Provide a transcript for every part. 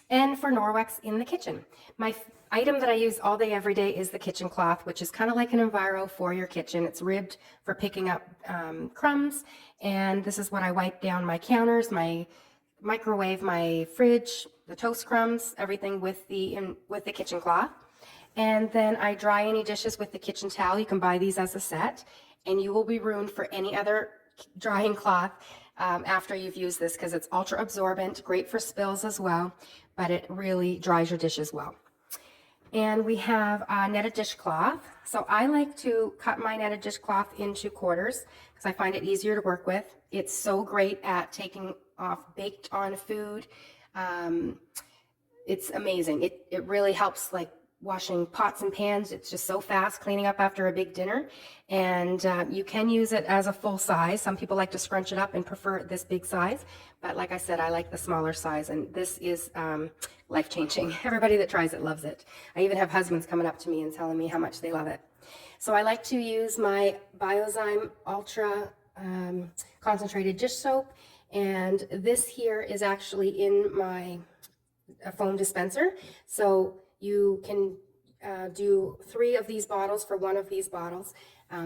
And for Norwex in the kitchen, my item that I use all day, every day is the kitchen cloth, which is kind of like an Enviro for your kitchen. It's ribbed for picking up crumbs, and this is what I wipe down my counters, my microwave, my fridge, the toast crumbs, everything with the kitchen cloth. And then I dry any dishes with the kitchen towel. You can buy these as a set, and you will be ruined for any other drying cloth after you've used this, because it's ultra absorbent, great for spills as well, but it really dries your dishes well. And we have a netted dishcloth. So I like to cut my netted dishcloth into quarters because I find it easier to work with. It's so great at taking off baked on food. It's amazing. It really helps, like washing pots and pans. It's just so fast cleaning up after a big dinner. And you can use it as a full size. Some people like to scrunch it up and prefer this big size, but like I said, I like the smaller size, and this is life-changing. Everybody that tries it loves it. I even have husbands coming up to me and telling me how much they love it. So I like to use my Biozyme Ultra concentrated dish soap, and this here is actually in my foam dispenser. So you can do 3 of these bottles for 1 of these bottles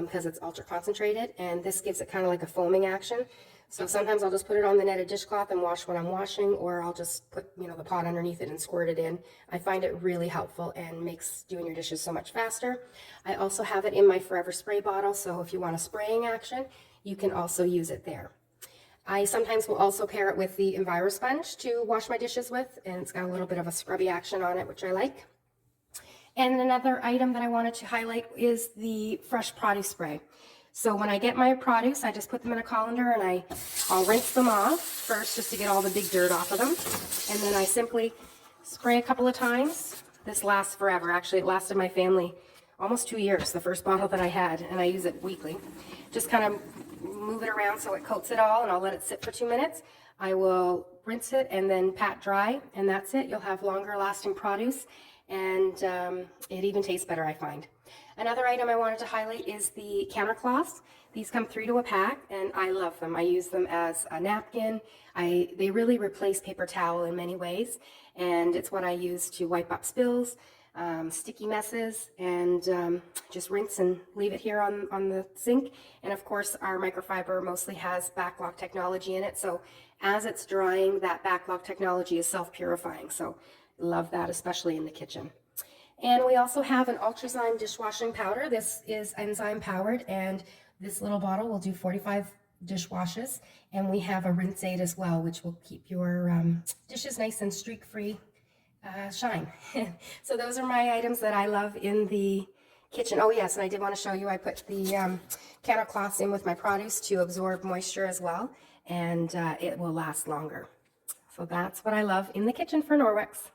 because it's ultra concentrated, and this gives it kind of like a foaming action. So sometimes I'll just put it on the netted dishcloth and wash what I'm washing, or I'll just put, you know, the pot underneath it and squirt it in. I find it really helpful and makes doing your dishes so much faster. I also have it in my Forever Spray bottle, so if you want a spraying action, you can also use it there. I sometimes will also pair it with the Enviro sponge to wash my dishes with, and it's got a little bit of a scrubby action on it, which I like. And another item that I wanted to highlight is the fresh produce spray. So when I get my produce, I just put them in a colander and I'll rinse them off first just to get all the big dirt off of them. And then I simply spray a couple of times. This lasts forever. Actually, it lasted my family almost 2 years, the first bottle that I had, and I use it weekly. Just kind of move it around so it coats it all, and I'll let it sit for 2 minutes. I will rinse it and then pat dry, and that's it. You'll have longer lasting produce, and it even tastes better, I find. Another item I wanted to highlight is the counter cloths. These come 3 to a pack, and I love them. I use them as a napkin. They really replace paper towel in many ways, and it's what I use to wipe up spills, sticky messes, and just rinse and leave it here on the sink. And of course, our microfiber mostly has backlock technology in it, so as it's drying, that backlock technology is self-purifying, so love that, especially in the kitchen. And we also have an Ultrazyme dishwashing powder. This is enzyme powered, and this little bottle will do 45 dishwashes. And we have a rinse aid as well, which will keep your dishes nice and streak-free shine. So those are my items that I love in the kitchen. Oh yes, and I did want to show you, I put the counter cloths in with my produce to absorb moisture as well, and it will last longer. So that's what I love in the kitchen for Norwex.